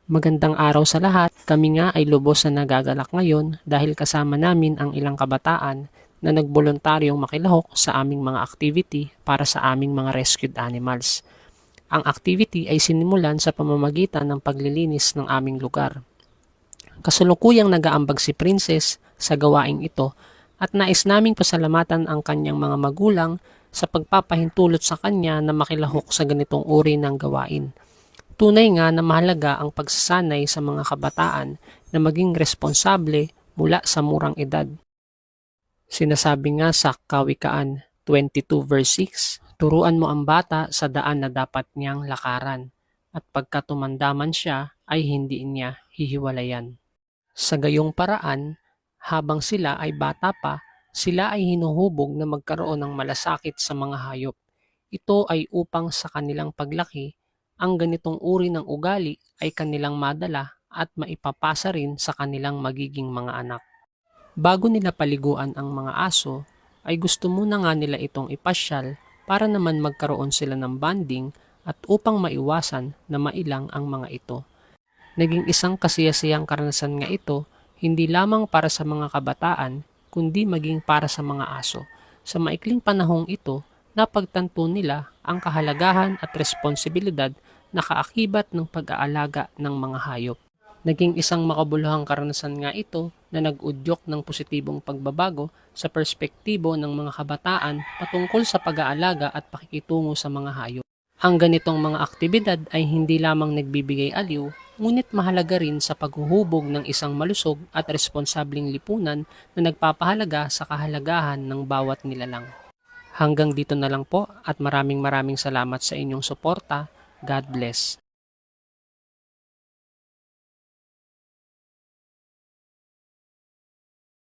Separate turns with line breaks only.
Magandang araw sa lahat. Kami nga ay lubos na nagagalak ngayon dahil kasama namin ang ilang kabataan na nagboluntaryong makilahok sa aming mga activity para sa aming mga rescued animals. Ang activity ay sinimulan sa pamamagitan ng paglilinis ng aming lugar. Kasulukuyang nagaambag si Princess sa gawaing ito at nais naming pasalamatan ang kanyang mga magulang sa pagpapahintulot sa kanya na makilahok sa ganitong uri ng gawain. Tunay nga na mahalaga ang pagsasanay sa mga kabataan na maging responsable mula sa murang edad. Sinasabi nga sa Kawikaan 22 verse 6, turuan mo ang bata sa daan na dapat niyang lakaran, at pagka tumanda man siya ay hindi niya hihiwalayan. Sa gayong paraan, habang sila ay bata pa, sila ay hinuhubog na magkaroon ng malasakit sa mga hayop. Ito ay upang sa kanilang paglaki, ang ganitong uri ng ugali ay kanilang madala at maipapasa rin sa kanilang magiging mga anak. Bago nila paliguan ang mga aso, ay gusto muna nga nila itong ipasyal para naman magkaroon sila ng bonding at upang maiwasan na mailang ang mga ito. Naging isang kasiyasiyang karanasan nga ito, hindi lamang para sa mga kabataan, kundi maging para sa mga aso. Sa maikling panahong ito, napagtanto nila ang kahalagahan at responsibilidad na kaakibat ng pag-aalaga ng mga hayop. Naging isang makabuluhang karanasan nga ito na nag-udyok ng positibong pagbabago sa perspektibo ng mga kabataan patungkol sa pag-aalaga at pakikitungo sa mga hayop. Ang ganitong mga aktibidad ay hindi lamang nagbibigay aliw, ngunit mahalaga rin sa paghuhubog ng isang malusog at responsableng lipunan na nagpapahalaga sa kahalagahan ng bawat nilalang. Hanggang dito na lang po at maraming salamat sa inyong suporta. God bless.